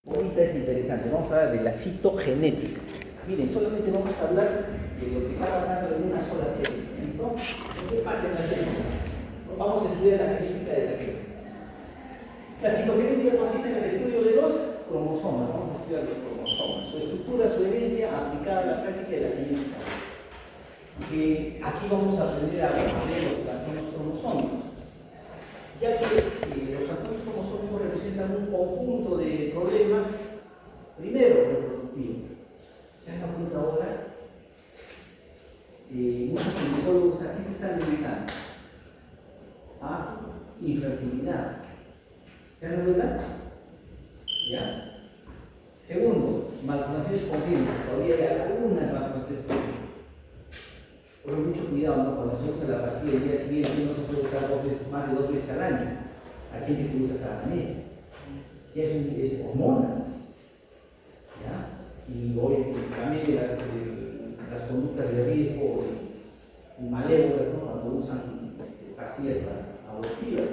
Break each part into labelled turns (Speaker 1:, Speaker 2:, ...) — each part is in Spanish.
Speaker 1: Ahorita es interesante, vamos a hablar de la citogenética. Miren, solamente vamos a hablar de lo que está pasando en una sola célula. ¿Listo? ¿Qué pasa en la célula? Vamos a estudiar la genética de la célula. La citogenética consiste en el estudio de los cromosomas. Vamos a estudiar los cromosomas, su estructura, su herencia aplicada a la práctica de la genética. Aquí vamos a aprender a ver los trastornos cromosómicos, ya que los trastornos cromosómicos representan un conjunto de problemas, primero reproductivos. ¿Se han dado cuenta ahora? Muchos ginecólogos aquí se están dedicando a infertilidad. ¿Se han dado cuenta? ¿Ya? Segundo, malformaciones congénitas. Todavía hay algunas malformaciones congénitas. Pero mucho cuidado, ¿no? Cuando se usa la pastilla el día siguiente no se puede usar más de 2 veces al año. Hay gente que usa cada mes. Ya es hormonas. ¿Ya? Y hoy también las conductas de riesgo y malévolas, ¿no? Cuando usan pastillas abortivas.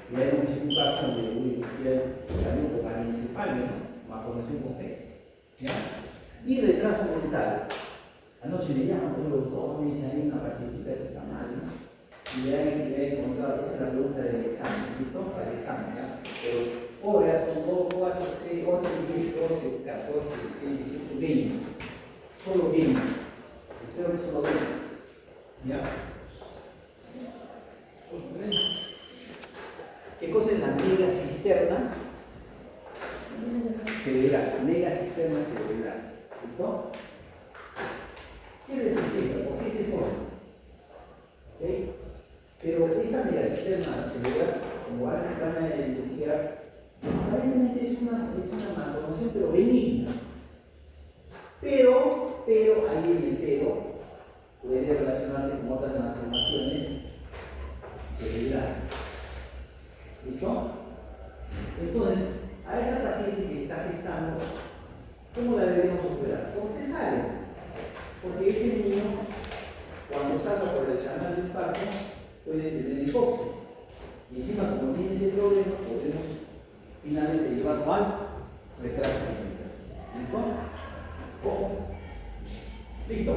Speaker 1: Y hay un caso donde salió con anencefalia, ¿no? Malformación congénita. ¿Ya? Y retraso mental. Anoche me llaman un doctor, me dice, hay una pacientita que está mal, ¿no? Y le he encontrado, esa es la pregunta del examen, ¿listo? Para el examen, ¿ya? Pero horas, son 2, 4, 6, 8, 10, 12, 14, 16, 18, 20. Solo 20. Espero que solo 20. ¿Ya? ¿Qué cosa es la megacisterna cerebral? Megacisterna cerebral. ¿Listo? ¿Qué representa? ¿Por qué se forma? ¿Okay? Pero esa megacisterna cerebral, como alguien van a investigar, aparentemente es una malformación, pero benigna. Pero, ahí en el pero, puede relacionarse con otras malformaciones cerebrales. ¿Listo? Entonces, a esa paciente que está gestando, ¿cómo la debemos operar? Con cesárea. Porque ese niño, cuando salga por el canal del parto, puede tener hipoxia. Y encima, como tiene ese problema, podemos finalmente llevarlo al retraso mental. ¿Listo?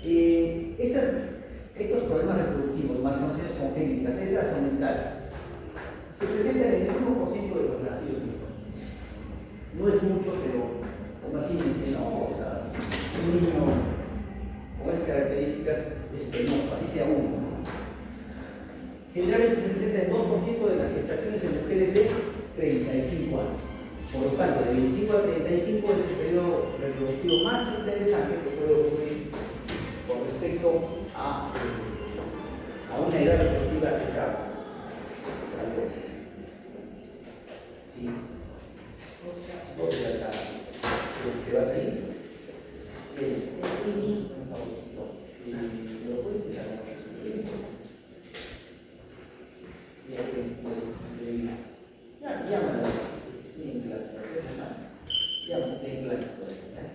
Speaker 1: ¿Listo? Estos problemas reproductivos, malformaciones congénitas, retraso mental, se presentan en el 1% de los nacidos vivos. No es mucho, pero imagínense, ¿no? O sea, un niño con esas características es penoso, así sea uno. Generalmente se presenta en 2% de las gestaciones en mujeres de 35 años. Por lo tanto, de 25 a 35 es el periodo reproductivo más interesante que puede ocurrir con respecto a una edad reproductiva aceptable. ¿Sí? ¿Dónde está? ¿Te vas a ir? ¿Lo puedes dejar? Llámala. Estoy en clase. Llámala, estoy en clase.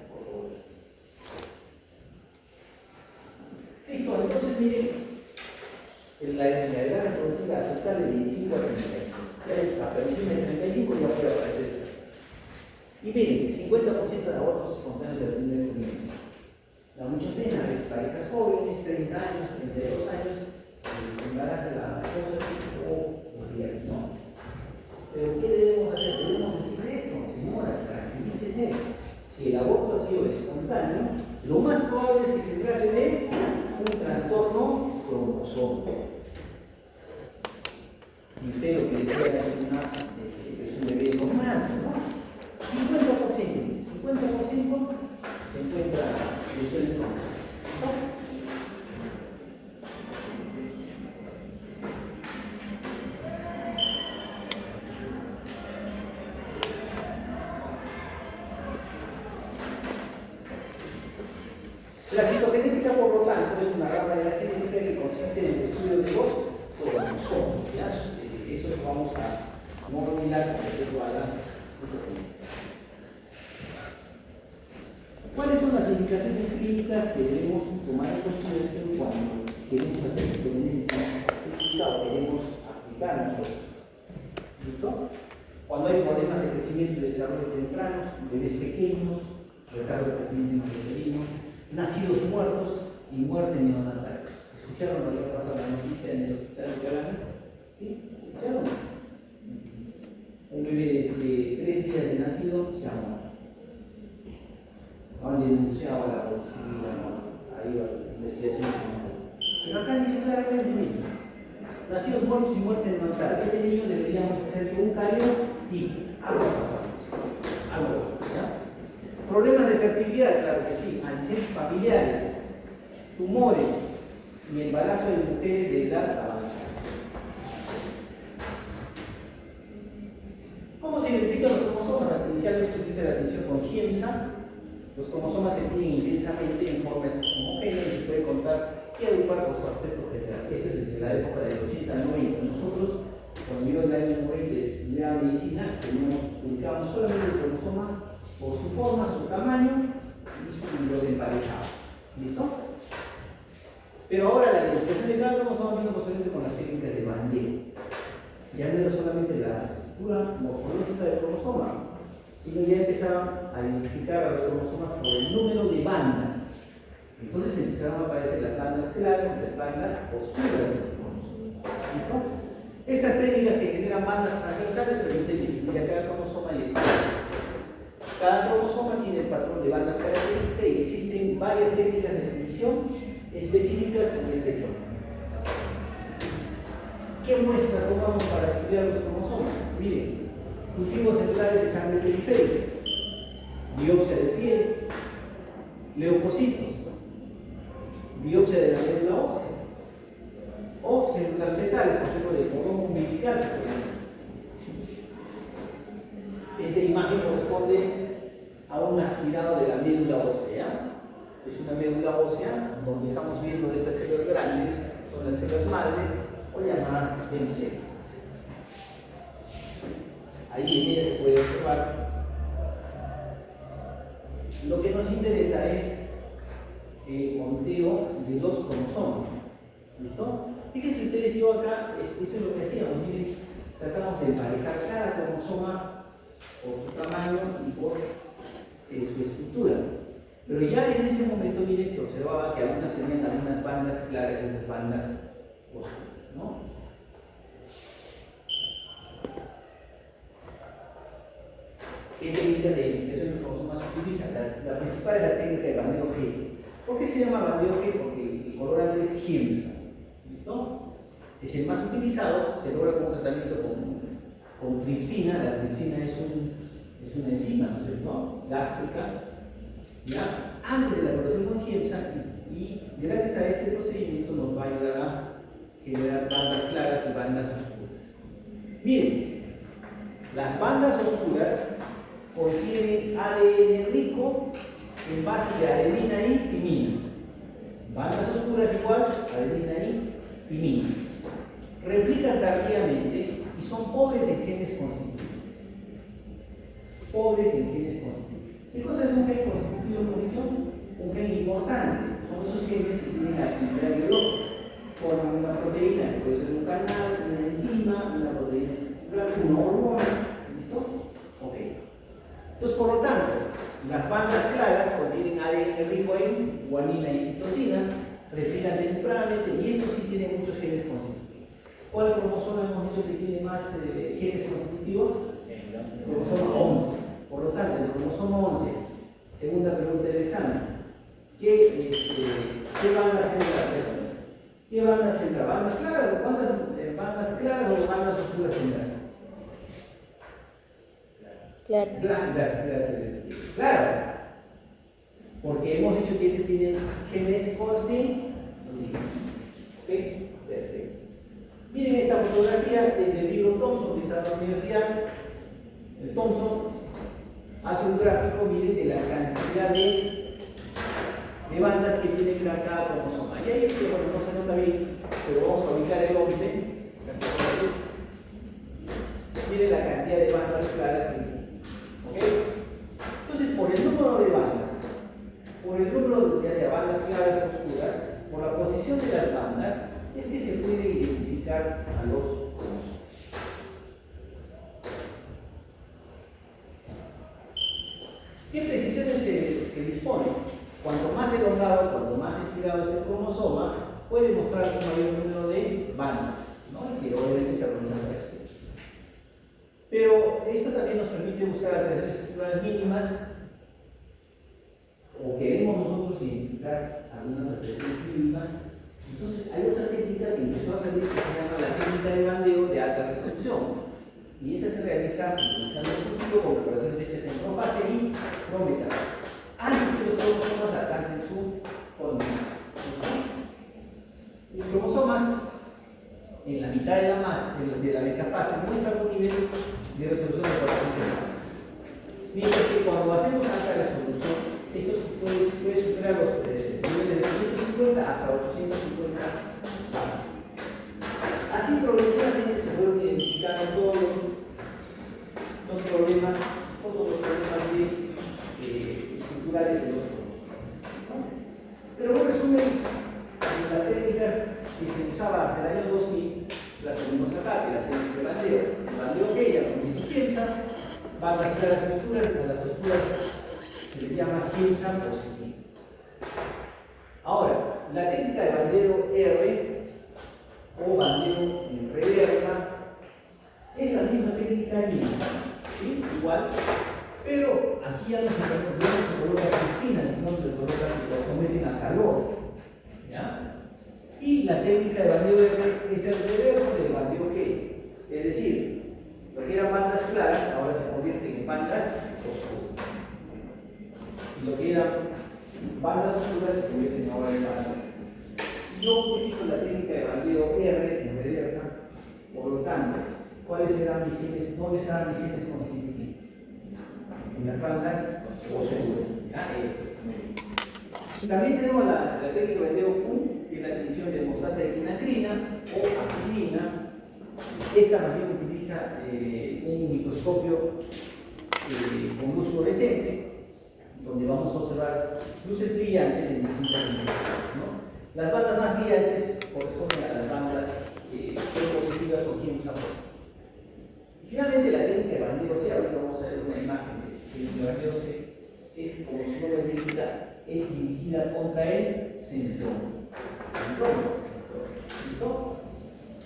Speaker 1: Por favor. Listo, entonces miren, en la edad reproductiva aceptable de 25 a 35. Ya apareció en 35 y ya puede aparecer. Y miren, 50% de abortos espontáneos de la primera trimestre. Da mucha pena, ves parejas jóvenes, 30 años, 32 años, se embaraza la esposa o mujer, ¿no? Pero ¿qué debemos hacer? Debemos decir esto, señora, tranquilícese. Si el aborto ha sido espontáneo, lo más probable es que se trate de un trastorno cromosómico. Y usted lo que desea es un bebé normal, ¿no? 50% se encuentra lesiones cromosómicas. La citogenética, por lo tanto, es una rama de la genética que consiste en el estudio de los cromosomas. Eso lo vamos a movilizar con respecto a la citogenética. ¿Cuáles son las indicaciones clínicas que debemos tomar en consideración cuando queremos hacer citogenética o queremos aplicar nosotros? ¿Listo? cuando hay problemas de crecimiento y desarrollo tempranos, bebés pequeños, retardo de crecimiento intrauterino, nacidos muertos y muerte neonatal. ¿Escucharon lo que ha pasado la noticia en el hospital de Calama? ¿Sí? ¿Escucharon? Un bebé de 3 días de nacido se ha muerto. Han denunciado a la policía, ahí va la investigación. Pero acá dice claramente, nacidos muertos y muerte neonatal. Ese niño deberíamos hacerle un cardio y algo pasado. Algo pasado, ¿ya? Problemas de fertilidad, claro que sí. Antecedentes familiares, tumores y embarazo de mujeres de edad avanzada. ¿Cómo se identifican los cromosomas? Inicialmente se utiliza la atención con GIEMSA. Los cromosomas se tienen intensamente en formas homogéneas y se puede contar y agrupar por su aspecto general. Esto es desde la época del 80 al 90. Nosotros, cuando yo en el año 90 de la medicina, ubicábamos solamente el cromosoma por su forma, su tamaño y los emparejados. ¿Listo? Pero ahora la identificación de cada cromosoma vino posiblemente con las técnicas de bandeo. Ya no era solamente la estructura morfológica del cromosoma, sino ya empezaban a identificar a los cromosomas por el número de bandas. Entonces empezaron a aparecer las bandas claras y las bandas oscuras de los cromosomas. ¿Listo? Estas técnicas que generan bandas transversales permiten identificar cada cromosoma y estructura. Cada cromosoma tiene el patrón de bandas características y existen varias técnicas de expresión específicas con este ejemplo. ¿Qué muestra tomamos para estudiar los cromosomas? Miren, cultivos centrales de sangre periférica, biopsia de piel, leucocitos, biopsia de la médula ósea, o células fetales, por ejemplo, de cordón umbilical, por ejemplo. Esta imagen corresponde a un aspirado de la médula ósea. Es una médula ósea donde estamos viendo estas células grandes, son las células madre o llamadas stem cell. Ahí en ella se puede observar. Lo que nos interesa es el conteo de los cromosomas. ¿Listo? Fíjense ustedes, yo acá, esto es lo que hacíamos, miren, tratamos de emparejar cada cromosoma por su tamaño y por su estructura. Pero ya en ese momento, miren, se observaba que algunas tenían algunas bandas claras y otras bandas oscuras, ¿no? ¿Qué técnicas de identificación de los cromosomas se utilizan? La principal es la técnica de bandeo G. ¿Por qué se llama bandeo G? Porque el colorante es GIEMSA. ¿Listo? Es el más utilizado, se logra con un tratamiento con tripsina. La tripsina es una enzima, ¿no es cierto? Gástrica. ¿Ya? Antes de la coloración con GIEMSA, y gracias a este procedimiento nos va a ayudar a generar bandas claras y bandas oscuras. Miren, las bandas oscuras contienen ADN rico en bases de adenina y timina. Bandas oscuras igual, adenina y timina. Replican tardíamente y son pobres en genes constitutivos. Pobres en genes constitutivos. ¿Qué cosa es un gen constitutivo, hemos dicho? Un gen importante. Son esos genes que tienen actividad biológica. Forman una proteína, que puede ser un canal, una enzima, una proteína estructural, una hormona. ¿Listo? Ok. Entonces, por lo tanto, las bandas claras contienen ADN rico en guanina y citosina, replican tempranamente, y estos sí tienen muchos genes constitutivos. ¿Cuál cromosoma hemos dicho que tiene más genes constitutivos? El cromosoma 11. Por lo tanto, el cromosoma 11, segunda pregunta del examen, ¿qué bandas tendrá? ¿Qué bandas tendrá? ¿Bandas claras? ¿Bandas claras o bandas oscuras tendrá? Claras. Porque hemos dicho que ese tiene genes constitutivos. ¿Ok? Perfecto. Miren esta fotografía, es del libro Thomson, que está en la universidad. El Thomson hace un gráfico, miren, de la cantidad de bandas que tiene cada cromosoma. Y ahí, bueno, no se nota bien, pero vamos a ubicar el 11. Miren la cantidad de bandas claras que tiene. ¿Ok? Entonces, por el número de bandas, por el número, ya sea bandas claras o oscuras, por la posición de las bandas, es que se puede identificar a los cromosomas. se dispone. Cuanto más elongado, cuanto más estirado es el cromosoma, puede mostrar un mayor número de bandas, ¿no? Que obviamente se organizan para esto. Pero esto también nos permite buscar alteraciones estructurales mínimas, o queremos nosotros identificar algunas alteraciones mínimas. Entonces hay otra técnica que empezó a salir que se llama la técnica de bandeo de alta resolución. Y esa se realiza utilizando un cultivo con preparaciones hechas en profase y prometafase, antes que los cromosomas alcancen su colonización. Los cromosomas en la mitad de la metafase muestran un nivel de resolución de 400, mientras que cuando hacemos alta resolución, esto puede superar los niveles de 550 hasta 850 bandas. Así progresivamente se fueron identificando todos los problemas estructurales de los cromosomas. Pero en resumen, las técnicas que se usaban hasta el año 2000, las tenemos acá, que las técnicas de bandeo. El bandeo que ella, como dice Giemsa, bandas claras oscuras, a las oscuras se les llama Giemsa positivo. Ahora, la técnica de bandeo R o bandeo en reversa es la misma técnica Giemsa, ¿sí? Igual, pero aquí ya no se coloca toxina, sino que lo someten a calor, ¿ya? Y la técnica de bandeo R es el reverso del bandeo G, es decir, lo que eran bandas claras ahora se convierten en bandas oscuras, y lo que eran bandas oscuras se convierten ahora en bandas. Si yo utilizo la técnica de bandeo R en reversa, por lo tanto, ¿cuáles serán mis sienes? ¿Dónde estarán mis sienes constitutivos? En las bandas oscuras. También tenemos la técnica de bandeo Q, que es la adición de mostasa de quinacrina o acridina. Esta más bien utiliza un microscopio con luz fluorescente, donde vamos a observar luces brillantes en distintas dimensiones, ¿no? Las bandas más brillantes corresponden a las bandas positivas o Giemsa positivas. Finalmente, la técnica de bandeo C, ahorita vamos a ver una imagen de bandeo C, es como su nombre indica, es dirigida contra el centrómero. ¿Listo?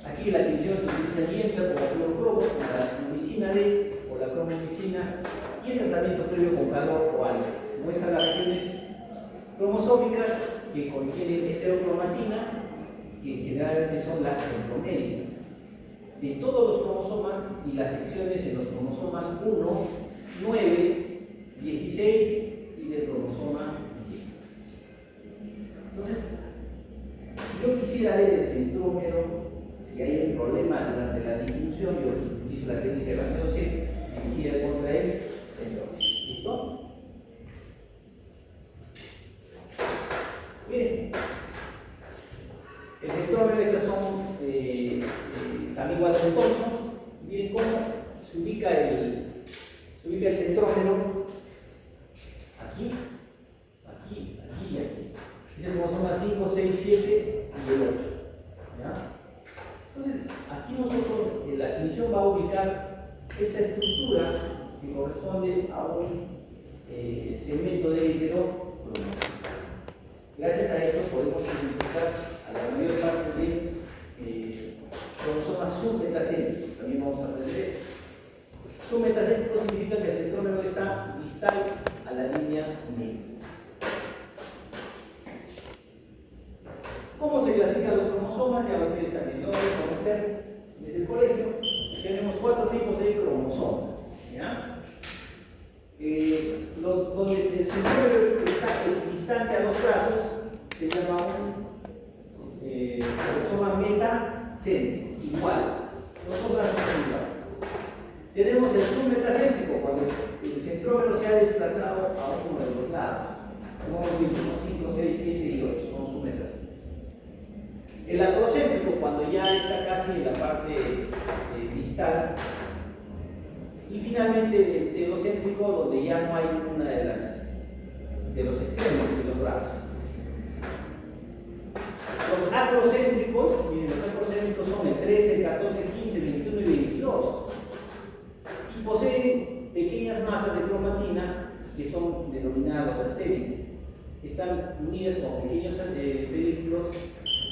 Speaker 1: Aquí la tensión se utiliza Giemsa como fluorocromos, con la cromicina D o la cromomicina, y el tratamiento previo con calor o álgebra. Muestra las regiones cromosómicas que contienen heterocromatina, que generalmente son las centroméricas, de todos los cromosomas, y las secciones en los cromosomas 1, 9, 16 y del cromosoma 10. Entonces, si yo quisiera ver el centrómero, si hay un problema durante la disyunción, yo utilizo la técnica de bandeo C dirigida contra el centrómero. ¿Listo? Miren, el centrómero, estas son también igual con Thomson. Miren cómo se ubica el centrómero aquí, aquí, aquí y aquí. Dice como son las 5, 6, 7 y el 8. ¿Ya? Entonces, aquí nosotros, la atención va a ubicar esta estructura que corresponde a un segmento de heterocromatina. Gracias a esto podemos identificar a la mayor parte de cromosomas submetacéntricos. También vamos a aprender esto. Submetacéntrico significa que el centrómero está distal a la línea media. ¿Cómo se clasifican los cromosomas? Ya ustedes también lo deben conocer desde el colegio. Tenemos 4 tipos de cromosomas, ¿ya? Donde el centrómero está distante a los brazos se llama un cromosoma metacéntrico, igual, los dos brazos son iguales. Tenemos el submetacéntrico, cuando el centrómero se ha desplazado a uno de los lados, como el mismo, 5, 6, 7 y 8 son submetacéntricos. El acrocéntrico, cuando ya está casi en la parte distal. Y finalmente el telocéntrico, donde ya no hay una de los extremos de los brazos. Los acrocéntricos, miren, los acrocéntricos son el 13, el 14, 15, 21 y 22. Y poseen pequeñas masas de cromatina que son denominados satélites. Están unidas con pequeños películas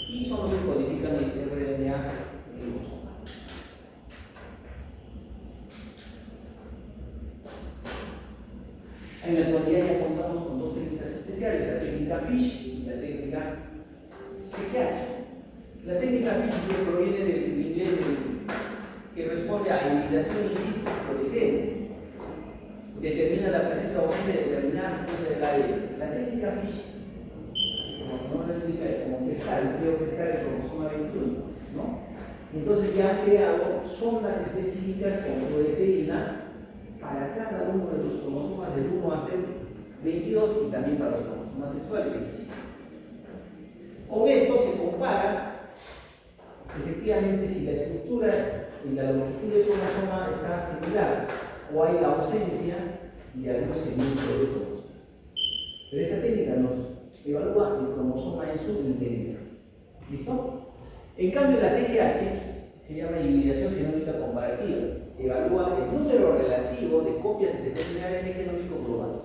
Speaker 1: y son los que codifican el RNA ribosomal. En la actualidad ya contamos con dos técnicas especiales, la técnica FISH y la técnica CGH. La técnica FISH proviene del inglés que responde a hibridación in situ fluorescente. Determina la presencia o ausencia de determinadas secuencias del ADN. La técnica FISH, así como no la indica, es como pescar, el pescar el cromosoma 21, ¿no? Entonces ya han creado sondas específicas con fluoresceína para cada uno de los cromosomas del 1 hasta el 22 y también para los cromosomas sexuales. Con esto se compara efectivamente si la estructura y la longitud del cromosoma está similar o hay la ausencia de algún segmento de cromosoma. Pero esta técnica nos evalúa el cromosoma en su integridad. ¿Listo? En cambio, la CGH se llama hibridación genómica comparativa. Evalúa el número relativo de copias de secuencia de ADN genómico global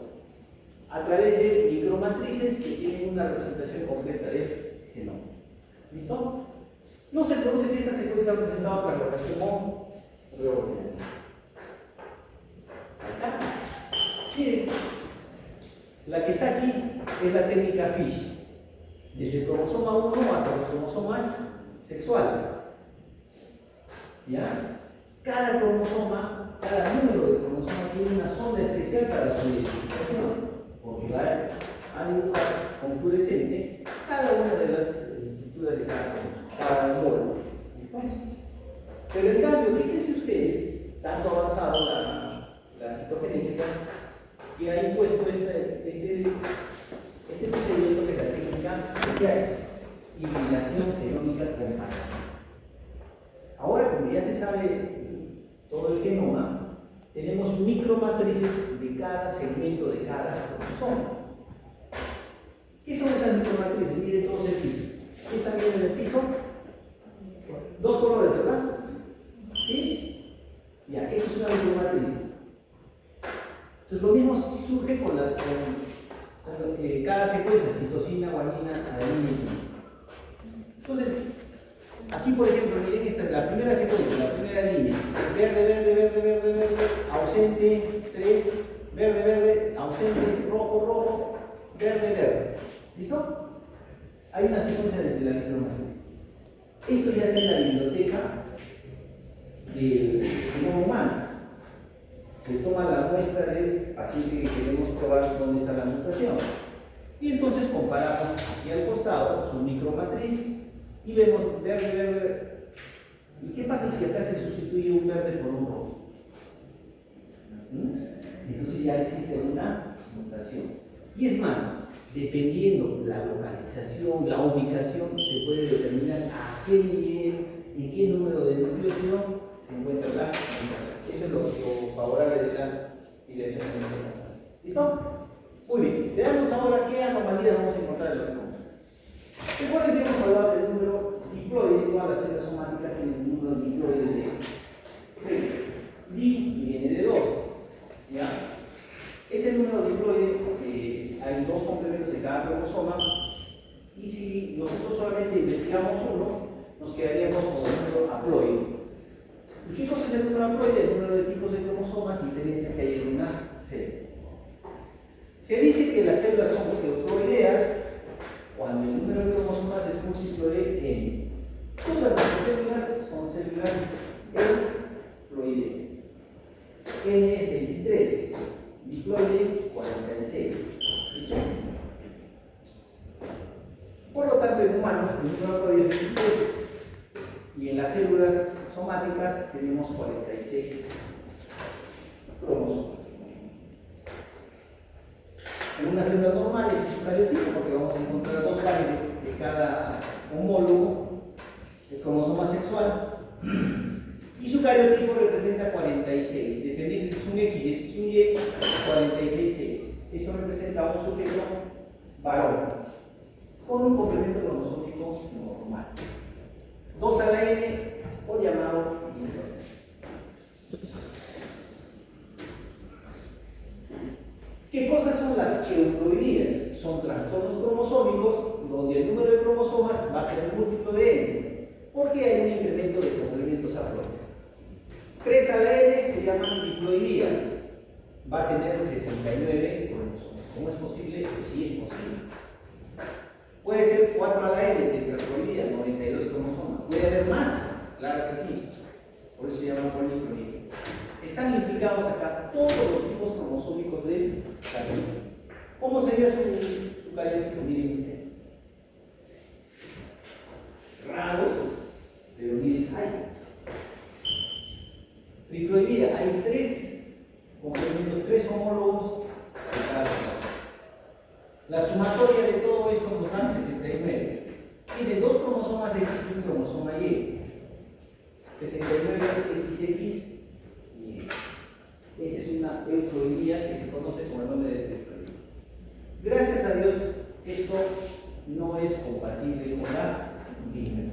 Speaker 1: a través de micromatrices que tienen una representación completa del genoma. ¿Listo? No se produce si esta secuencia ha presentado translocación o reordenación. Acá. Miren, la que está aquí es la técnica FISH, desde el cromosoma 1 hasta los cromosomas sexuales. ¿Ya? Cada cromosoma, cada número de cromosoma tiene una sonda especial para su identificación, porque va a dibujar con fluorescente cada una de las estructuras de cada módulo. ¿Listo? Pero en cambio, fíjense ustedes, tanto avanzado la citogenética, que ha impuesto este procedimiento que es la técnica de hibridación genómica comparativa. Ahora, como ya se sabe todo el genoma, tenemos micromatrices de cada segmento de cada cromosoma. ¿Qué son estas micromatrices? Miren todos el piso. ¿Qué están viendo en el piso? Dos colores, ¿verdad? ¿Sí? Ya, eso es una micromatriz. Entonces lo mismo surge con cada secuencia, citosina, guanina, adenina y timina. Entonces, aquí por ejemplo, miren esta, la primera secuencia, la primera línea, verde, verde, verde, verde, verde, ausente, 3, verde, verde, ausente, rojo, rojo, verde, verde. ¿Listo? Hay una secuencia de la micromatriz. Esto ya está en la biblioteca del genoma humano. Se toma la muestra del paciente que queremos probar dónde está la mutación. Y entonces comparamos aquí al costado su micromatriz y vemos verde, verde, verde. ¿Y qué pasa si acá se sustituye un verde por un rojo? Entonces ya existe una mutación. Y es más, dependiendo la localización, la ubicación, se puede determinar a qué nivel, en qué número de nucleótido se encuentra la mutación. Eso es lo favorable de la hibridación genómica. ¿Listo? Muy bien. Veamos ahora qué anomalías vamos a encontrar en los cromosomas. Recuerden que hemos hablado del número diploide, todas las células somáticas tienen un número diploide de 6. Di viene de 2. ¿Ya? Ese número diploide, hay dos complementos de cada cromosoma, y si nosotros solamente investigamos uno, nos quedaríamos con el número haploide. ¿Y qué cosa es el número haploide? El número de tipos de cromosomas diferentes que hay en una célula. Se dice que las células son eutoroideas cuando el número de cromosomas es múltiplo de n. Todas las células son células euploideas. N es 23, diploide 46. ¿Listo? Por lo tanto, en humanos el número haploide es 23 y en las células somáticas tenemos 46 cromosomas. En una célula normal es un cariotipo porque vamos a encontrar dos pares de cada homólogo de cromosoma sexual y su cariotipo representa 46, dependiendo si es un X y si es un Y, 46 X. Esto representa a un sujeto varón con un complemento cromosómico normal. 2 a la N o llamado diploide. ¿Qué cosas son las euploidías? Son trastornos cromosómicos donde el número de cromosomas va a ser el múltiplo de n, porque hay un incremento de complementos haploides. 3 a la n se llama triploidía, va a tener 69 cromosomas. ¿Cómo es posible? Pues sí es posible. Puede ser 4 a la n, tetraploidía, 92 cromosomas. Puede haber más, claro que sí. Por eso se llama poliploidía. Están implicados acá todos los tipos cromosómicos del cariotip. ¿Cómo sería su cariotip? Miren ustedes. Raros, pero miren, hay. Triploidía, hay 3 complementos, 3 homólogos de cada lado. La sumatoria de todo esto nos da 69. Tiene 2 cromosomas X y un cromosoma Y. 69 XX y esta es una euploidía que se conoce como el nombre de triploidía. Gracias a Dios, esto no es compatible con la vida.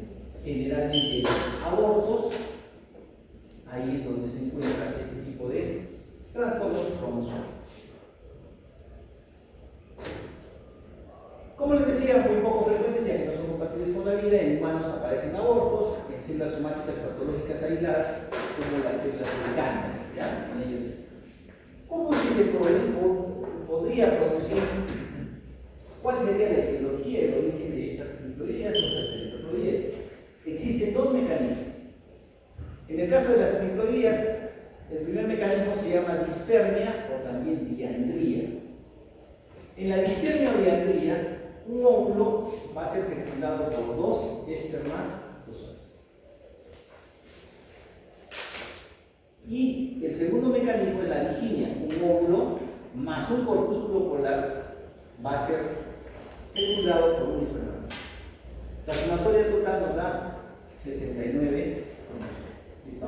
Speaker 1: Generalmente los abortos, ahí es donde se encuentra este tipo de trastornos cromosómicos. Como les decía, muy poco frecuentes, ya que no son compatibles con la vida. En humanos aparecen abortos, en células somáticas patológicas aisladas, como las células de cáncer. ¿Ya? En ellos. ¿Cómo es que se podría producir? ¿Cuál sería la etiología, el origen de estas triploidías o estas tetraploidías? Existen 2 mecanismos. En el caso de las triploidías, el primer mecanismo se llama dispermia o también diandría. En la dispermia o diandría, un óvulo va a ser fecundado por 2 espermatozoides. Y el segundo mecanismo es la diginia. Un óvulo más un corpúsculo polar va a ser fecundado por un espermatozoide. La sumatoria total nos da 69 cromosomas. ¿Listo?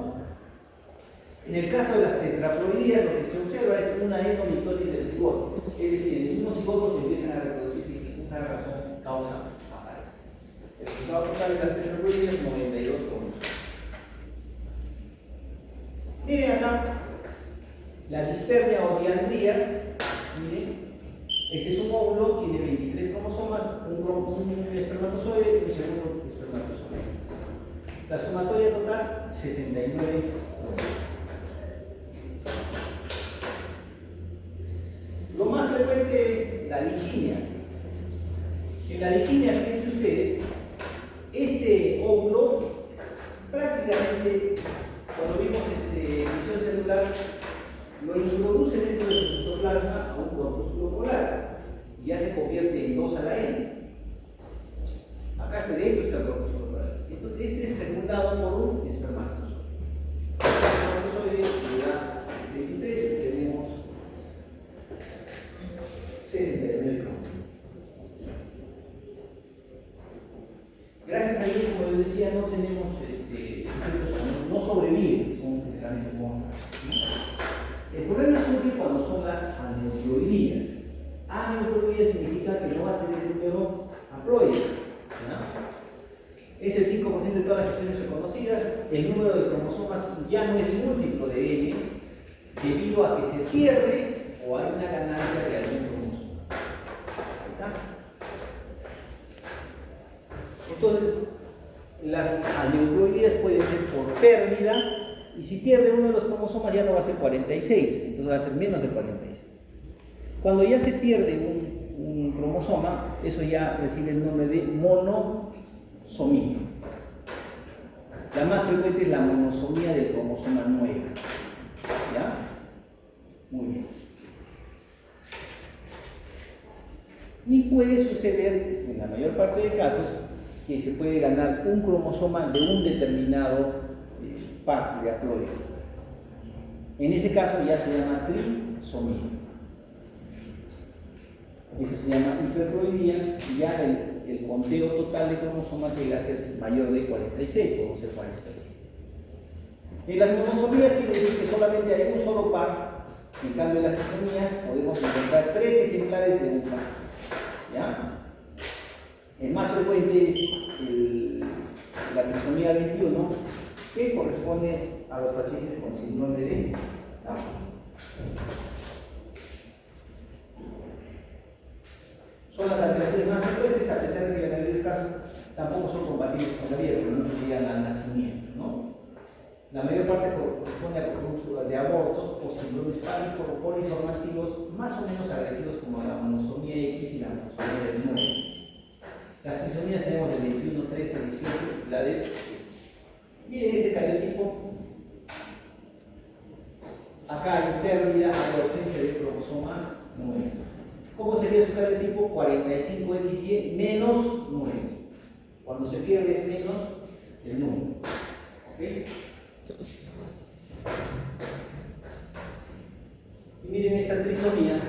Speaker 1: En el caso de las tetraploidías, lo que se observa es una endomitosis del cigoto. Es decir, en el mismo cigoto se empiezan a reproducir sin una razón, causa aparente. El resultado total de las tetraploidías es 92 cromosomas. Miren acá, la dispermia o diandría. Miren, este es un óvulo, tiene 23 cromosomas, un espermatozoide y un segundo espermatozoide. La sumatoria total, 69 cromosomas. Lo más frecuente es la diginia. En la diginia, fíjense ustedes, este óvulo prácticamente, cuando vimos división celular, lo introduce dentro del citoplasma a un corpúsculo polar y ya se convierte en 2 a la n. Acá está dentro está el corpúsculo polar. Entonces, este es fecundado por un espermatozoide. El espermatozoide le da 23 y tenemos 69. Gracias a Dios, como les decía, no tenemos sujetos que no sobreviven, son generalmente muertos. El problema surge cuando son las aneuploidías. Aneuploidía significa que no va a ser el número haploide. Es el 5% de todas las cuestiones reconocidas. El número de cromosomas ya no es múltiplo de N, debido a que se pierde o hay una ganancia de algún cromosoma. Ahí está. Entonces, las aneuploidías pueden ser por pérdida, y si pierde uno de los cromosomas ya no va a ser 46, entonces va a ser menos de 46. Cuando ya se pierde un cromosoma, eso ya recibe el nombre de monosomía. La más frecuente es la monosomía del cromosoma 9. ¿Ya? Muy bien. Y puede suceder, en la mayor parte de casos, que se puede ganar un cromosoma de un determinado par de haploide. En ese caso ya se llama trisomía. Eso se llama hiperploidía, y ya el conteo total de cromosomas llega a ser mayor de 46, puede ser 46. En las monosomías quiere decir que solamente hay un solo par, en cambio en las trisomías podemos encontrar 3 ejemplares de un par. ¿Ya? El más frecuente es la trisomía 21, que corresponde a los pacientes con síndrome de Down. pesar de que en la mayoría de los casos tampoco son compatibles con la vida, porque muchos llegan al nacimiento, ¿no? La mayor parte corresponde a de abortos o síndromes poliformativos más o menos agresivos como la monosomía X y la monosomía del 9. Las trisomías tenemos del 21, 13, 18, la de... Miren este cariotipo. Acá hay pérdida, hay ausencia de cromosoma 9. ¿Cómo sería su cariotipo? 45XY menos 9. Cuando se pierde es menos el número. ¿Ok? Y miren esta trisomía.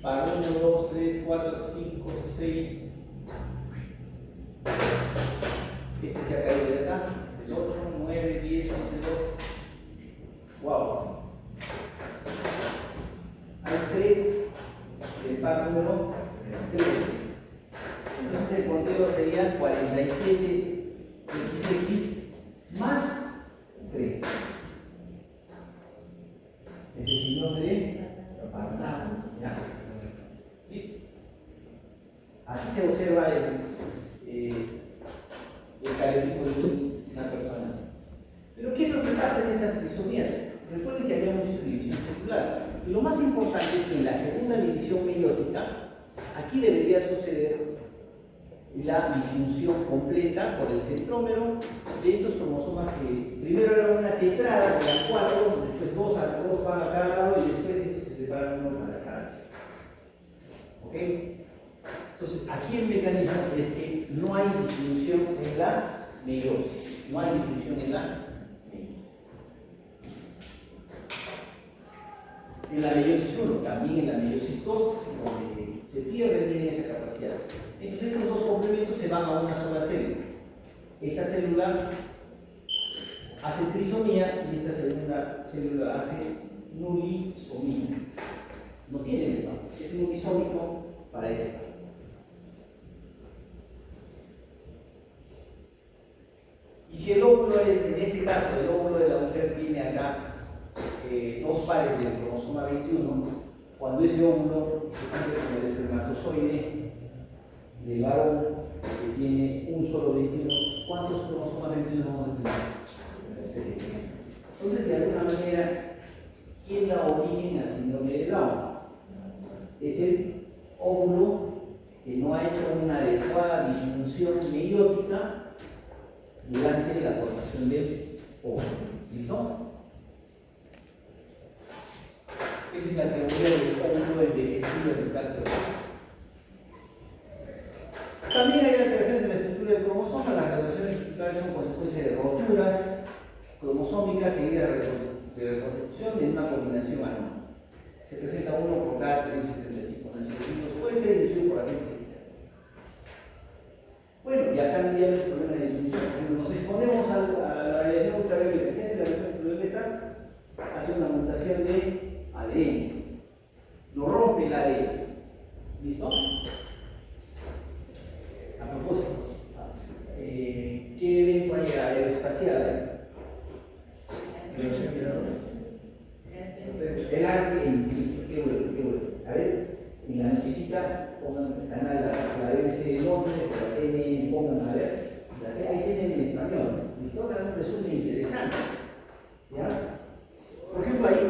Speaker 1: Para 1, 2, 3, 4, 5, 6. Este se ha caído de acá. El 8, 9, 10, 11, 12. Wow. Hay 3 del par número 3. Entonces el conteo sería 47XX más 3. Ese es el nombre de ya. Así se observa el cariotipo de una persona. Pero ¿qué es lo que pasa en estas trisomías? Recuerden que habíamos hecho división celular. Y lo más importante es que en la segunda división meiótica, aquí debería suceder la disjunción completa por el centrómero de estos cromosomas que primero era una tetrada, que eran 4, después 2 van a cada lado y después de eso se separan uno para cada lado. ¿Ok? Entonces, aquí el mecanismo es que no hay disminución en la meiosis, no hay disminución en la meiosis. En la meiosis 1, también en la meiosis 2, donde se pierde bien esa capacidad. Entonces estos dos complementos se van a una sola célula. Esta célula hace trisomía y esta segunda célula hace nulisomía. No tiene ese par, es nulisómico para ese par. Y si el óvulo, en este caso, el óvulo de la mujer tiene acá 2 pares del cromosoma 21, cuando ese óvulo se cumple con el espermatozoide del varón que tiene un solo 21, ¿cuántos cromosomas 21 vamos a tener? Entonces, de alguna manera, ¿quién da origen al síndrome de Down? Es el óvulo que no ha hecho una adecuada disfunción meiótica durante la formación del óvulo. ¿Listo? Esa es la teoría del óvulo envejecido en el caso de también hay alteraciones en la estructura del cromosoma. Las alteraciones estructurales son consecuencia de roturas cromosómicas seguidas de reconstrucción de una combinación anual. Se presenta uno por cada 375 nacimientos. Puede ser inducido por agentes externos. Bueno, y acá no hay los problemas de inducción. Nos exponemos a la radiación ultravioleta. ¿Qué hace la radiación ultravioleta? Hace una mutación de ADN. Lo rompe el ADN. ¿Listo? A propósito, ¿qué evento hay aeroespacial? El arte en qué bueno. A ver, en la noticita pongan el canal, la BBC de Londres, la CNN, pongan a ver, hay CNN en español. ¿Listo? Da un resumen interesante. ¿Ya? Por ejemplo, ahí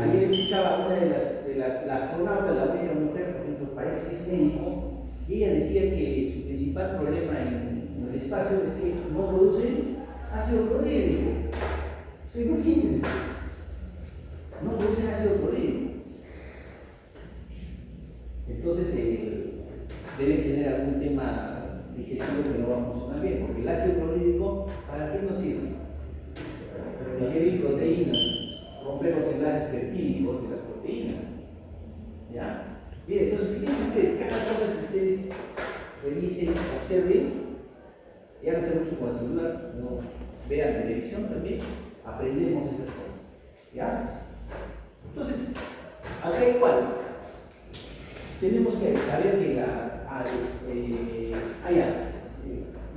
Speaker 1: ayer escuchaba una de la astronauta, la única mujer, por ejemplo, parece que es médico, y ella decía que su principal problema en el espacio es que no producen ácido clorhídrico. O sea, imagínense, no producen ácido clorhídrico. Entonces, deben tener algún tema digestivo que no va a funcionar bien, porque el ácido clorhídrico, ¿para qué nos sirve? Digerir proteínas, romper los enlaces peptídicos de las proteínas. ¿Ya? Bien, entonces fíjense ustedes, cada cosa que ustedes revisen, observen, y hagan mucho con el celular, no vean televisión también, aprendemos esas cosas. ¿Ya? Entonces, acá igual, tenemos que saber que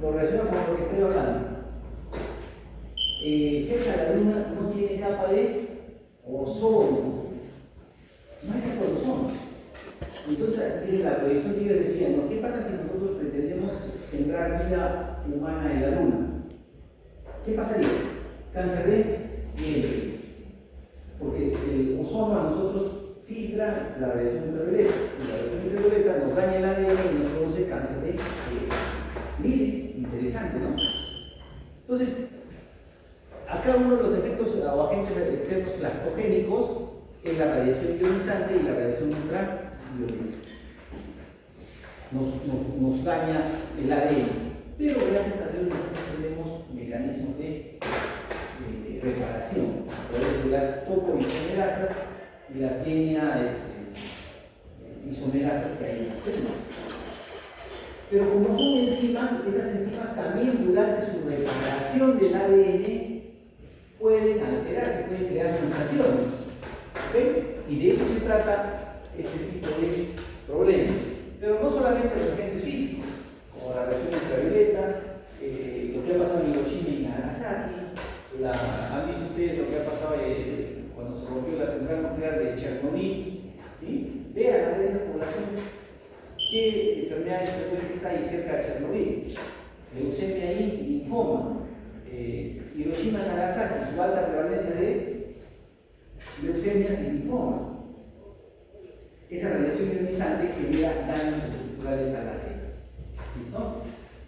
Speaker 1: lo relacionado con lo que estoy hablando. Cerca de la Luna no tiene capa de ozono. No hay capa de ozono. Entonces, en la proyección que ellos decían, ¿no? ¿Qué pasa si nosotros pretendemos sembrar vida humana en la Luna? ¿Qué pasaría? Cáncer de piel. Porque el ozono a nosotros filtra la radiación ultravioleta. Y la radiación ultravioleta nos daña el ADN y nos produce cáncer de piel. Mire, interesante, ¿no? Entonces, acá uno de los efectos o agentes externos plastogénicos es la radiación ionizante y la radiación ultravioleta. Nos daña el ADN, pero gracias a Dios nosotros tenemos mecanismos de reparación a través de las topoisomerasas y las DNA isomerasas que hay en la célula. Pero como son enzimas, esas enzimas también durante su reparación del ADN pueden alterarse, pueden crear mutaciones. ¿Okay? Y de eso se trata este tipo de problemas. Pero no solamente los agentes físicos, como la radiación ultravioleta, lo que ha pasado en Hiroshima y Nagasaki, ¿han visto ustedes lo que ha pasado cuando se rompió la central nuclear de Chernobyl? ¿Sí? Vean a ver esa población. ¿Qué enfermedades frecuentes hay cerca de Chernobyl? Leucemia y linfoma. Hiroshima y Nagasaki, su alta prevalencia de leucemias y linfoma. Esa radiación ionizante genera daños estructurales al ADN. ¿Listo?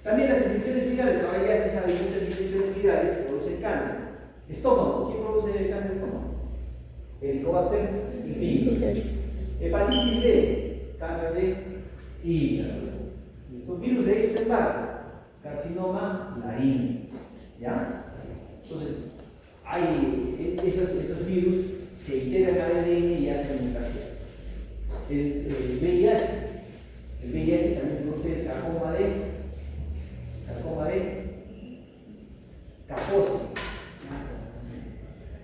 Speaker 1: También las infecciones virales, ahora ya se sabe que muchas infecciones virales producen cáncer. Estómago, ¿quién produce el cáncer de estómago? Helicobacter pylori. Hepatitis B, cáncer de hígado. ¿Listo? Virus de Epstein-Barr, carcinoma laríngeo. ¿Ya? Entonces, hay esos virus se integran al ADN y hacen mutaciones. El VIH también produce el sarcoma de Kaposi.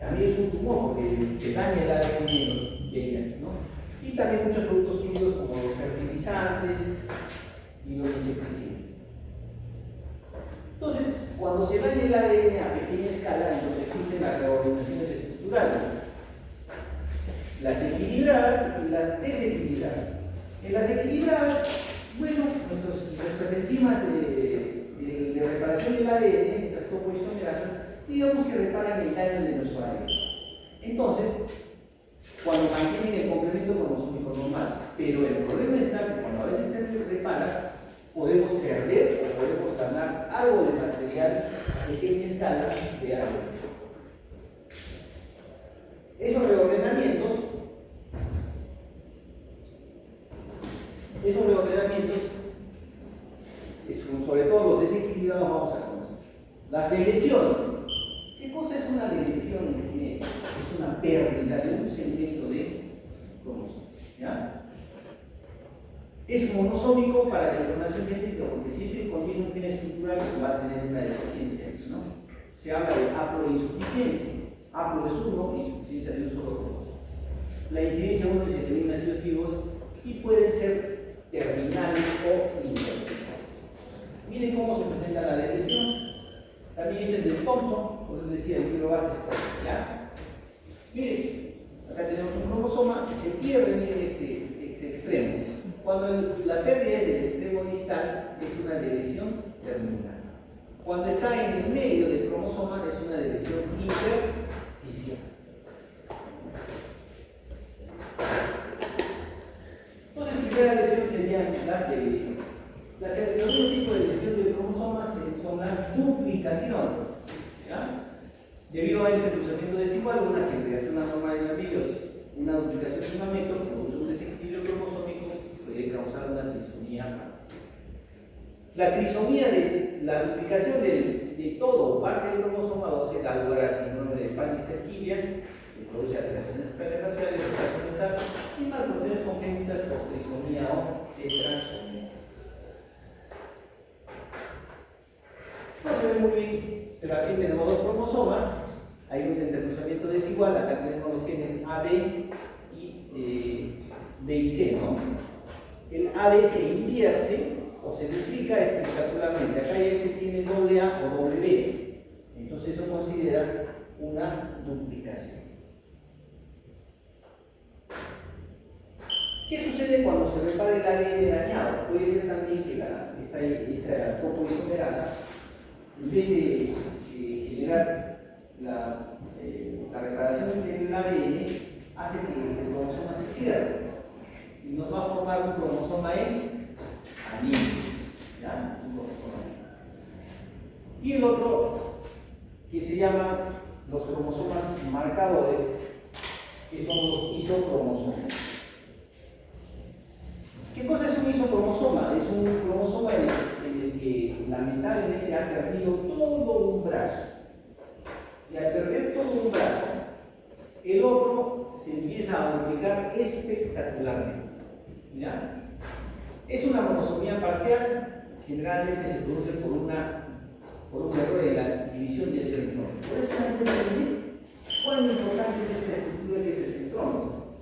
Speaker 1: También es un tumor porque se daña el ADN de los VIH, ¿no? Y también muchos productos químicos como los fertilizantes y los insecticidas. Entonces, cuando se daña el ADN a pequeña escala, entonces existen las reorganizaciones estructurales, las equilibradas y las desequilibradas. En las equilibradas, bueno, nuestras enzimas de reparación del ADN, esas topoisomerasas, digamos que reparan el daño de nuestro ADN. Entonces, cuando mantienen el complemento cromosómico normal, pero el problema está que cuando a veces se repara, podemos perder o podemos ganar algo de material a pequeña escala de ADN. Esos reordenamientos, sobre todo los desequilibrados, vamos a conocer. Las deleciones. ¿Qué cosa es una delesión en genética? Es una pérdida de un segmento de cromosoma. ¿Ya? Es monosómico para la información genética, porque si ese contiene un gen estructural, va a tener una deficiencia, ¿no? Se habla de haploinsuficiencia. Haplo es 1 y insuficiencia de un solo cromosoma. La incidencia 1 es 7.000 nacidos vivos y pueden ser terminales o interminales. Miren cómo se presenta la delesión. También este es del Thompson, por eso decía el libro base. ¿Ya? Miren, acá tenemos un cromosoma que se pierde en este extremo. Cuando la pérdida es del extremo distal, es una delesión terminal. Cuando está en el medio del cromosoma, es una delesión intersticial. Entonces, la primera lesión sería la delesión. El segundo tipo de lesión del cromosoma son las duplicaciones. ¿Ya? Debido al entrecruzamiento desigual, una segregación anormal en la meiosis, una duplicación de un gameto produce un desequilibrio cromosómico que puede causar una trisomía parcial. La trisomía de la duplicación de todo o parte del cromosoma 12 da lugar al síndrome de Pandister-Killian, que produce alteraciones perinaciales, retraso mental y malfunciones congénitas por trisomía o tetrasomía. No se ve muy bien, pero aquí tenemos dos cromosomas, hay un entrecruzamiento desigual, acá tenemos los genes AB y B y C, ¿no? El AB se invierte o se duplica espectacularmente, acá este tiene doble A o doble B, entonces eso considera una duplicación. ¿Qué sucede sucede cuando se repara el ADN dañado? Puede ser también que esa topoisomerasa, en vez de generar la reparación del ADN, hace que el cromosoma se cierre y nos va a formar un cromosoma en anillo. ¿Ya? Un cromosoma. Y el otro, que se llama los cromosomas marcadores, que son los isocromosomas. ¿Qué cosa es un isocromosoma? Es un cromosoma en el que lamentablemente ha perdido todo un brazo. Y al perder todo un brazo, el otro se empieza a duplicar espectacularmente. ¿Ya? Es una monosomía parcial, generalmente se produce por un error en la división del centrómero. Por eso hay que entender cuán importante es esta estructura que es el centrómero.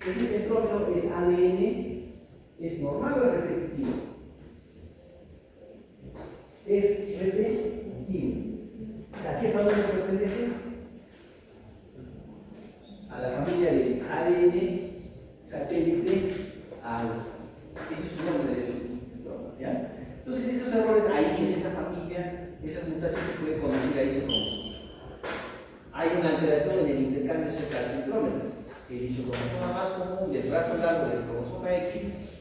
Speaker 1: Ese centrómero es ADN. ¿Es normal o es repetitivo? Es repetitivo. ¿A qué familia pertenece? A la familia de ADN satélite alfa. Ese es su nombre del centrómero, ¿ya? Entonces, esos errores ahí en esa familia, esas mutaciones pueden conducir a isocromosoma. Hay una alteración en el intercambio cerca del centrómero. El isocromosoma más común del brazo largo del cromosoma X,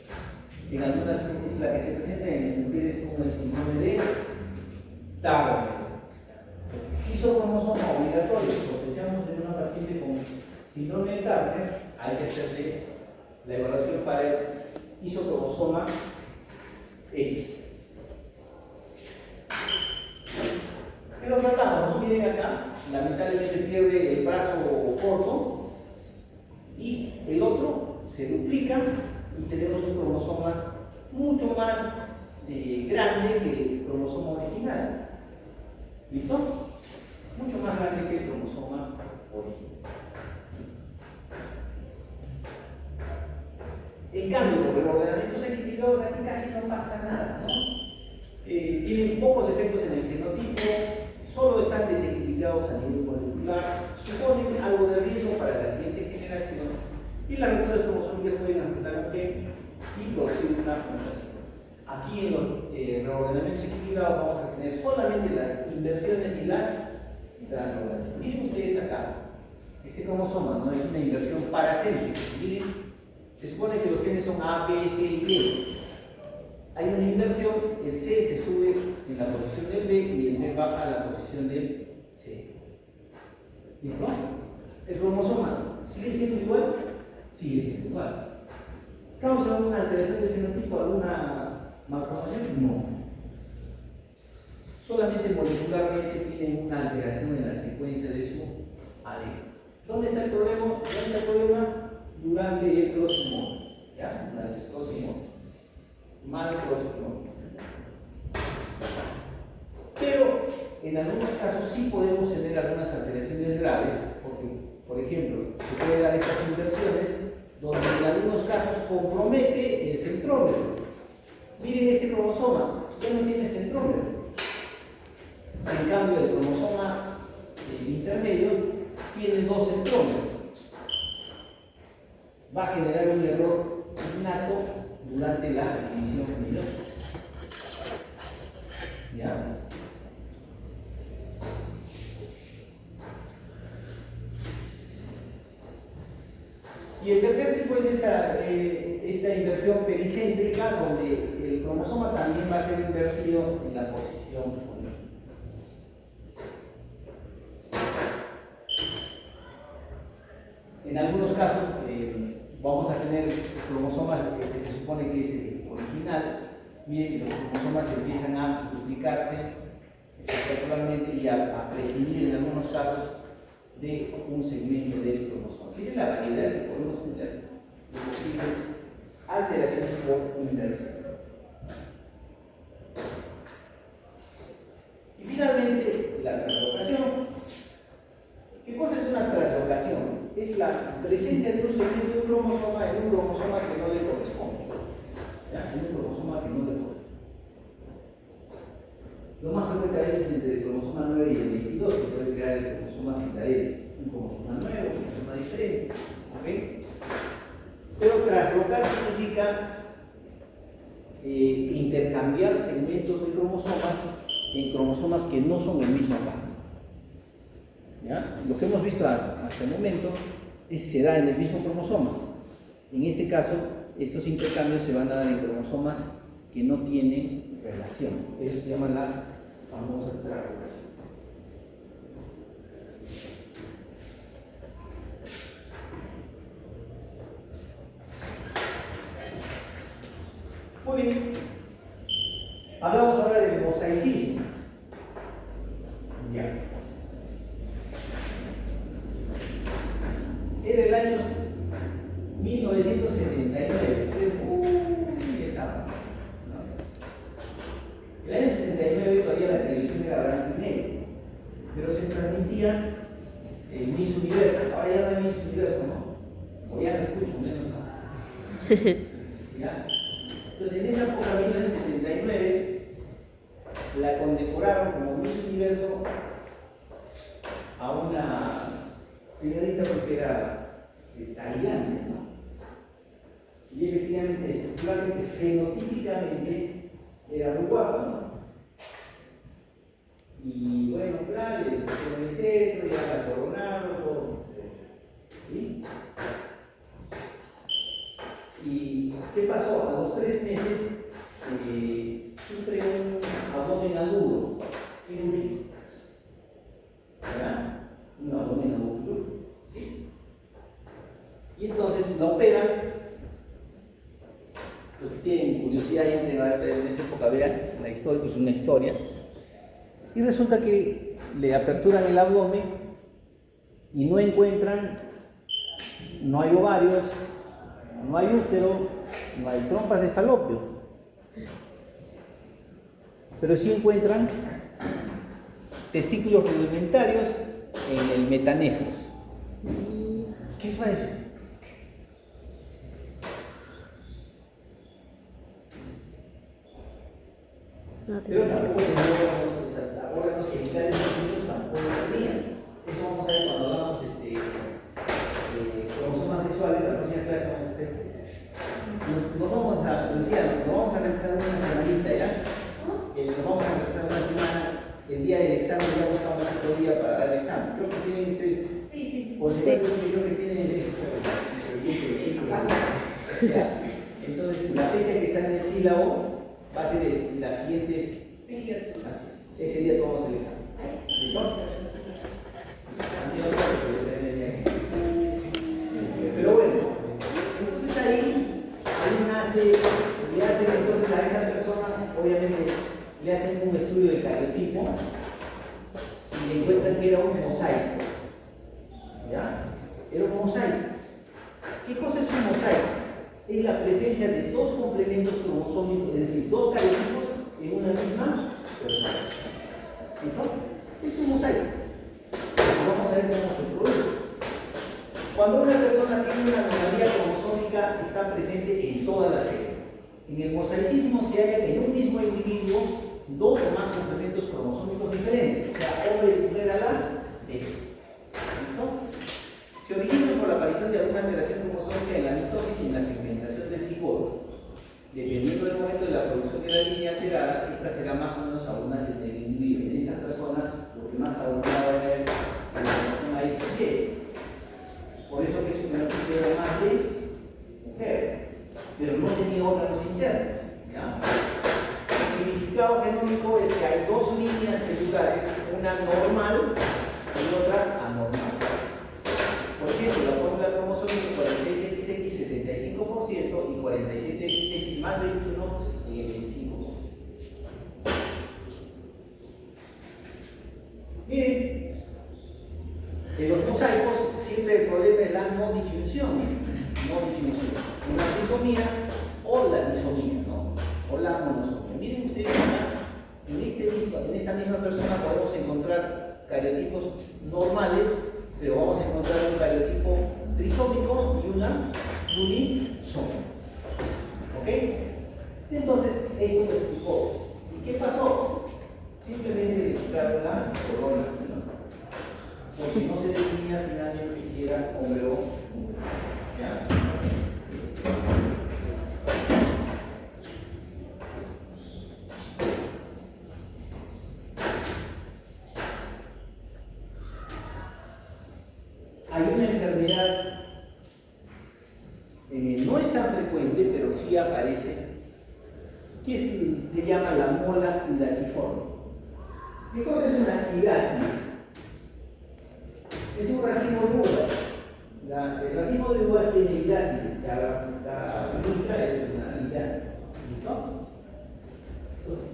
Speaker 1: en algunas es la que se presenta en mujeres con el síndrome de Turner. Isocromosoma obligatorio. Sospechamos en una paciente con síndrome de Turner, hay que hacerle la evaluación para el isocromosoma X. ¿Qué es lo que hablamos? ¿No? Miren acá, lamentablemente pierde el brazo corto y el otro se duplica y tenemos un cromosoma mucho más grande que el cromosoma original. ¿Listo? Mucho más grande que el cromosoma original. En cambio, con los ordenamientos equilibrados aquí casi no pasa nada, ¿no? Tienen pocos efectos en el fenotipo, solo están desequilibrados a nivel molecular, suponen algo de riesgo para la siguiente generación y las rupturas cromosómicas pueden afectar un gen y producir una mutación. Aquí en los reordenamientos equilibrados vamos a tener solamente las inversiones y las translocaciones. Miren ustedes acá, este cromosoma no es una inversión paracéntrica. Miren, se supone que los genes son A, B, C y Y. Hay una inversión, el C se sube en la posición del B y el B baja a la posición del C. ¿Listo? El cromosoma sigue siendo igual, sigue siendo igual. ¿Causa alguna alteración del fenotipo, alguna malformación? No. Solamente molecularmente tienen una alteración en la secuencia de su ADN. ¿Dónde está el problema? ¿Dónde está el problema? Durante el crossing. ¿Ya? Durante el crossing. Mal crossing. Pero en algunos casos sí podemos tener algunas alteraciones graves, porque, por ejemplo, se puede dar estas inversiones donde en algunos casos compromete el centrómero. Miren este cromosoma, ya no tiene centrómero. En cambio, el cromosoma intermedio tiene dos centrómeros. Va a generar un error innato durante la división meiosis. ¿Ya? Y el tercer tipo es esta inversión pericéntrica, donde el cromosoma también va a ser invertido en la posición. En algunos casos vamos a tener cromosomas que se supone que es el original. Miren que los cromosomas empiezan a duplicarse espectacularmente y a prescindir en algunos casos de un segmento del cromosoma. Miren la variedad que podemos tener de posibles alteraciones por inversión. Y finalmente, la translocación. ¿Qué cosa es una translocación? Es la presencia de un segmento de un cromosoma en un cromosoma que no le corresponde. ¿Ya? En un cromosoma que no le corresponde. Lo más frecuente a veces entre el cromosoma 9 y el 22 se puede crear el cromosoma filadelfo, un cromosoma nuevo, un cromosoma diferente. ¿Okay? Pero tras colocar significa intercambiar segmentos de cromosomas en cromosomas que no son el mismo par. ¿Ya? Lo que hemos visto hasta el momento se da en el mismo cromosoma. En este caso, estos intercambios se van a dar en cromosomas que no tienen relación. Eso se llaman las famosas translocaciones. Muy bien. Hablamos ahora del mosaicismo. Ya. Era el año 1979. Ya estaba. ¿No? El año 79 todavía la televisión era blanco y negro, pero se transmitía el Miss Universo. Ahora ya no hay Miss Universo, ¿no? O ya no escucho, menos nada. ¿Ya? Entonces, en esa época, 1979, la condecoraron como Miss Universo a una señorita porque era tailandesa, ¿no? Y efectivamente, estructuralmente, fenotípicamente, era muy guapa, ¿no? Y bueno, claro, le pusieron el cetro, ya la coronaron, todo. ¿Sí? ¿Y qué pasó? A los 3 meses sufre un abdomen agudo, quirúrgico. ¿Verdad? Un abdomen agudo. ¿Sí? Y entonces la operan. Los que tienen curiosidad y entren en esa época, vean la historia, pues una historia. Y resulta que le aperturan el abdomen y no encuentran, no hay ovarios, no hay útero, no hay trompas de falopio, pero sí encuentran testículos rudimentarios en el metanefros. ¿Qué es eso?
Speaker 2: No te
Speaker 1: Pero
Speaker 2: sé.
Speaker 1: tampoco tenemos, órganos genitales masculinos tampoco lo tenían. Eso vamos a ver cuando hablamos cromosomas sexuales. La próxima clase vamos a hacer. Nos vamos a, Luciano, nos vamos a realizar una semanita ya. Nos vamos a realizar una semana. El día del examen ya buscamos otro día para dar el examen. Creo que tienen ustedes. Sí. Por si no, creo que tienen ese examen. Entonces, la fecha que está en el sílabo va a ser la siguiente. 28. Así es. Ese día tomamos el examen. ¿Listo? Pero bueno, entonces ahí nace, le hacen entonces a esa persona, obviamente le hacen un estudio de cariotipo y le encuentran que era un mosaico. ¿Ya? Era un mosaico. ¿Qué cosa es un mosaico? Es la presencia de 2 complementos cromosómicos, es decir, 2 cariotipos en una misma persona. ¿Listo? Es un mosaico. Vamos a ver cómo se produce. Cuando una persona tiene una anomalía cromosómica, está presente en toda la célula. En el mosaicismo se hallan en un mismo individuo 2 o más complementos cromosómicos diferentes, o sea, hombre y mujer a la vez. ¿Listo? Se originan por la aparición de alguna alteración cromosómica en la mitosis y en la segmentación del cigoto. Dependiendo del momento de la producción de la línea alterada, esta será más o menos abundante en el individuo. En esta persona, lo que más abundaba era la cromosoma XY. Por eso que su fenotipo era más de mujer, pero no tenía órganos internos. ¿Ya? El significado genómico es que hay 2 líneas celulares, una normal y otra anormal. Por ejemplo, la fórmula cromosómica 46XX 75% y 47XX más 21 en el 25%. Miren, en los mosaicos siempre el problema es la no disyunción. Una trisomía o la disomía, ¿no? O la monosomía. Miren ustedes acá, en esta misma persona podemos encontrar cariotipos normales, pero vamos a encontrar un cariotipo trisómico y una plurisómica. ¿Ok? Entonces, esto lo explicó. ¿Y qué pasó? Simplemente le quitaron la corona, ¿no? Porque no se definía finalmente si era hombre o mujer. ¿Ya? realidad no es tan frecuente, pero sí aparece, que se llama la mola hidatiforme. ¿Qué cosa es una hidati? Es un racimo de uvas. El racimo de uvas tiene hidátiles, cada fruta es una hidati. ¿Listo? Entonces,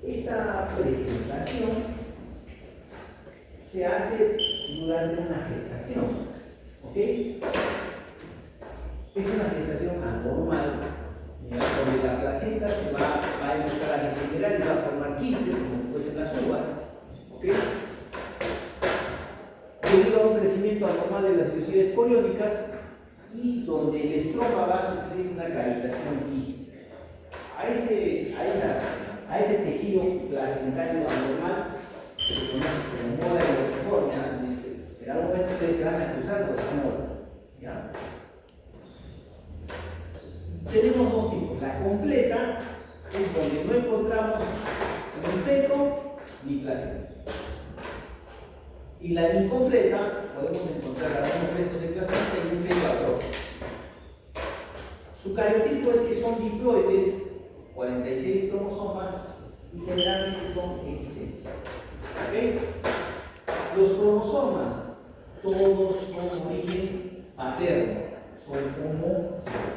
Speaker 1: esta presentación se hace durante una gestación. ¿Ok? Es una gestación anormal, donde la placenta se va a empezar a degenerar y va a formar quistes, como pueden ser las uvas. ¿Ok? Debido a un crecimiento anormal de las velocidades coriónicas y donde el estroma va a sufrir una gravitación quística. A ese tejido placentario anormal se conoce como mola hidatiforme. En algún momento ustedes se van a cruzar con las molas. ¿Ya? Tenemos dos tipos. La completa es donde no encontramos ni feto ni placenta. Y la incompleta podemos encontrar algunos restos de placenta y un feto atrófico. Su cariotipo es que son diploides, 46 cromosomas, y generalmente son XX. ¿Okay? Los cromosomas todos son origen paterno, son como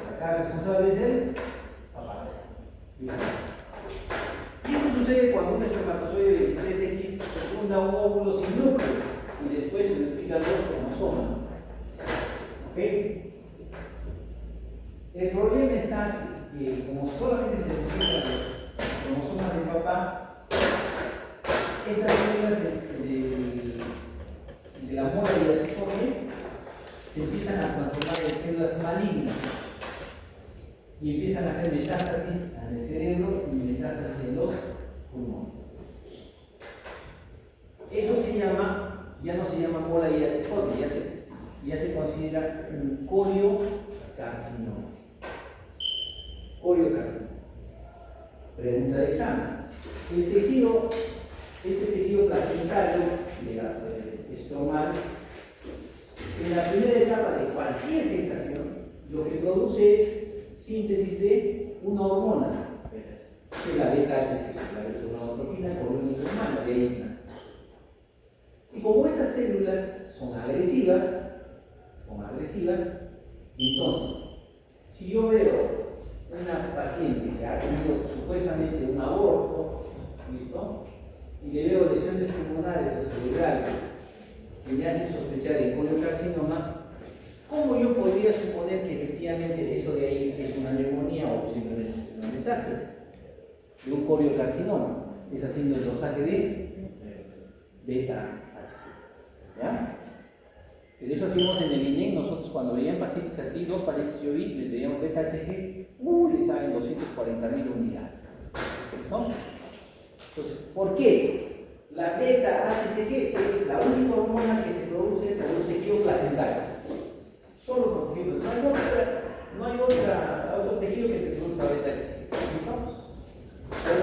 Speaker 1: acá responsable es el papá. Y esto sucede cuando un espermatozoide 23X fecunda un óvulo sin núcleo y después se duplican los cromosomas. ¿Ok? El problema está que como solamente se duplican los cromosomas del papá, estas células de la mola hidatiforme se empiezan a transformar en células malignas y empiezan a hacer metástasis en el cerebro y metástasis en los pulmones. Eso ya no se llama mola hidatiforme, ya se considera un coriocarcinoma. Coriocarcinoma. Pregunta de examen. Este tejido placentario estromal, en la primera etapa de cualquier gestación, lo que produce es síntesis de una hormona, que es la beta-HCG, la desonautrofina coloniformana de ahí. Y como estas células son agresivas, entonces, si yo veo una paciente que ha tenido supuestamente un aborto, ¿listo? Y le veo lesiones pulmonares o cerebrales que me hacen sospechar el coriocarcinoma, ¿cómo yo podría suponer que efectivamente eso de ahí es una neumonía o simplemente es una metástasis de un coriocarcinoma? Es haciendo el dosaje de beta-HCG. ¿Ya? Pero eso hacíamos en el INEC. Nosotros cuando veían pacientes así, dos pacientes yo vi, les veíamos beta-HCG, les salen 240.000 unidades. ¿No? Entonces, ¿por qué? La beta-HCG es la única hormona que se produce por un tejido placentario. Solo por tejido. No hay otro tejido que se produzca beta-HCG. ¿Listo?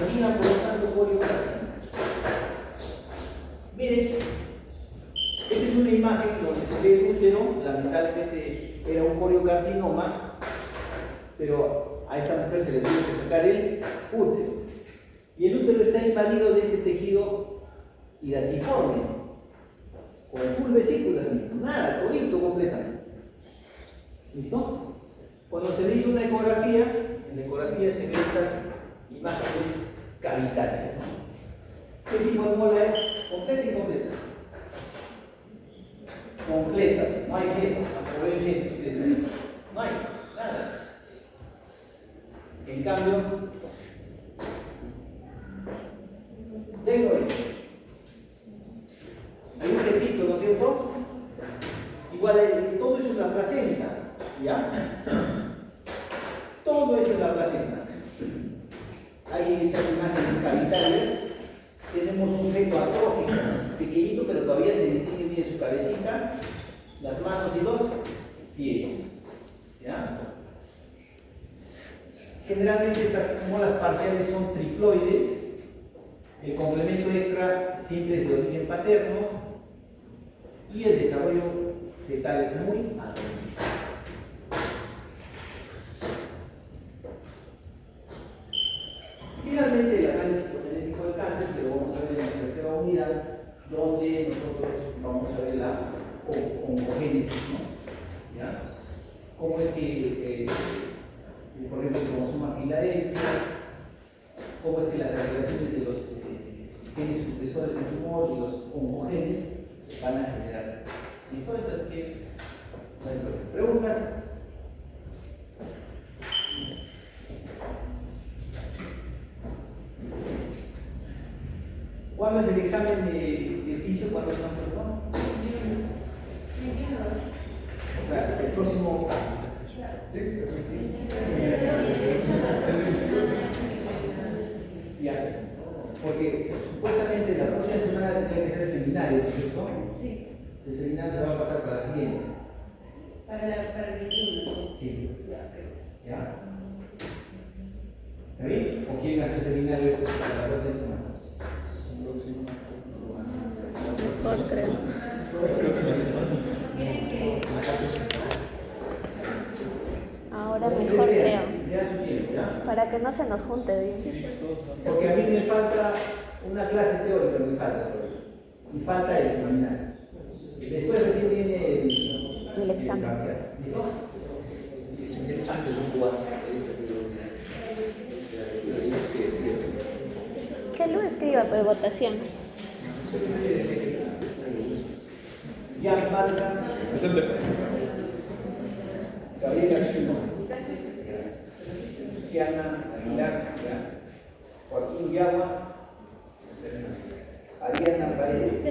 Speaker 1: Origina, por lo tanto, coriocarcinoma. Miren, esta es una imagen donde se ve el útero. Lamentablemente era un coriocarcinoma, pero a esta mujer se le tuvo que sacar el útero. Y el útero está invadido de ese tejido hidatiforme, con full vesículas, nada, todito completamente. ¿Listo? Cuando se le hizo una ecografía, en la ecografía se ven estas imágenes cavitarias, ¿no? ¿Qué tipo de mola es? Completa y completa. Completa, no hay feto, tampoco hay feto, ustedes ven. No hay, nada. En cambio, tengo esto. Hay un fetito, ¿no es cierto? Igual todo eso es la placenta, ¿ya? Todo eso es la placenta. Hay esas imágenes cavitarias. Tenemos un feto atrófico, pequeñito, pero todavía se distingue bien su cabecita, las manos y los pies. ¿Ya? Generalmente estas molas parciales son triploides. El complemento extra siempre es de origen paterno y el desarrollo fetales muy altos. Finalmente, el análisis fotogenético del cáncer, que lo vamos a ver en la tercera unidad, donde nosotros vamos a ver la oncogénesis, ¿no? ¿Ya? Cómo es que, por ejemplo, el cromosoma Filadelfia, cómo es que las alteraciones de los genes supresores del tumor y los oncogenes van a generar. ¿Listo? Entonces, ¿qué? ¿Preguntas? ¿Cuándo es el examen de oficio? ¿Cuándo es la persona? O sea, el próximo. ¿Sí? Ya. Porque supuestamente la próxima semana tendría que ser seminario, ¿cierto?
Speaker 2: Sí.
Speaker 1: El seminario se va a pasar para la siguiente.
Speaker 2: Para el 21.
Speaker 1: Sí.
Speaker 2: Ya, pero.
Speaker 1: ¿Ya? ¿Está bien? ¿O quieren hacer seminario para la próxima semana?
Speaker 3: Mejor creo. Ahora mejor creo.
Speaker 1: Ya su tiempo, ¿ya?
Speaker 3: Para que no se nos junte bien.
Speaker 1: Porque a mí me falta una clase teórica, me falta sobre eso. Y falta el seminario. Después recién viene
Speaker 3: El examen.
Speaker 1: parcial. ¿Listo?
Speaker 3: Que lo escriba por votación.
Speaker 1: Ya, Marta.
Speaker 4: Presente.
Speaker 1: Gabriela Aquino. Luciana Aguilar. Joaquín Yagua. Ariana Paredes.